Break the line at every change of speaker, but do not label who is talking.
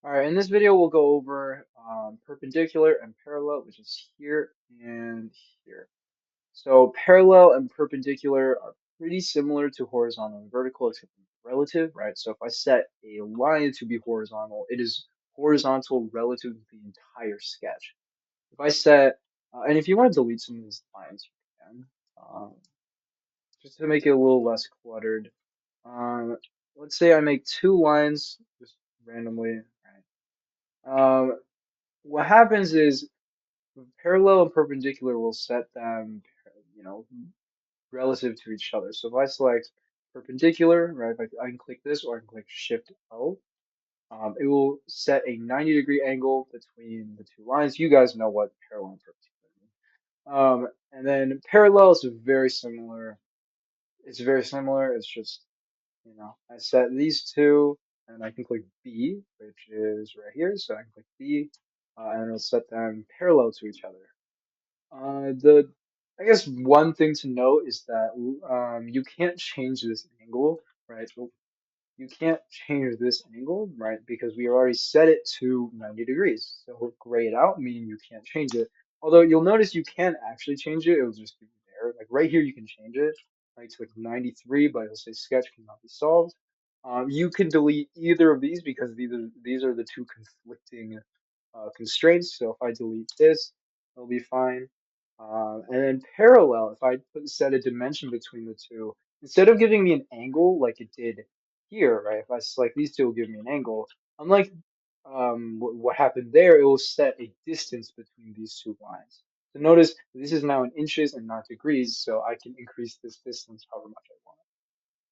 All right, in this video, we'll go over perpendicular and parallel, which is here and here. So parallel and perpendicular are pretty similar to horizontal and vertical, except relative, right? So if I set a line to be horizontal, it is horizontal relative to the entire sketch. If I set, and if you want to delete some of these lines, you can, just to make it a little less cluttered. Um, let's say I make two lines just randomly, right? What happens is parallel and perpendicular will set them, you know, relative to each other. So if I select perpendicular, right, if I can click this or I can click Shift O, it will set a 90-degree angle between the two lines. You guys know what parallel and perpendicular mean. And then parallel is very similar. It's very similar. It's just, I set these two and I can click B, which is right here. So I can click B, and it'll set them parallel to each other. The I guess one thing to note is that you can't change this angle, right? So you can't change this angle, right? Because we already set it to 90 degrees. So gray it out, meaning you can't change it. Although you'll notice you can actually change it. It will just be there. Like right here, you can change it, right? To like 93, but it'll say sketch cannot be solved. You can delete either of these because these are the two conflicting constraints. So if I delete this, it'll be fine. And then parallel, if I set a dimension between the two, instead of giving me an angle like it did here, right? If I select these two, it'll give me an angle. Unlike what happened there, it will set a distance between these two lines. So notice this is now in inches and not degrees, so I can increase this distance however much I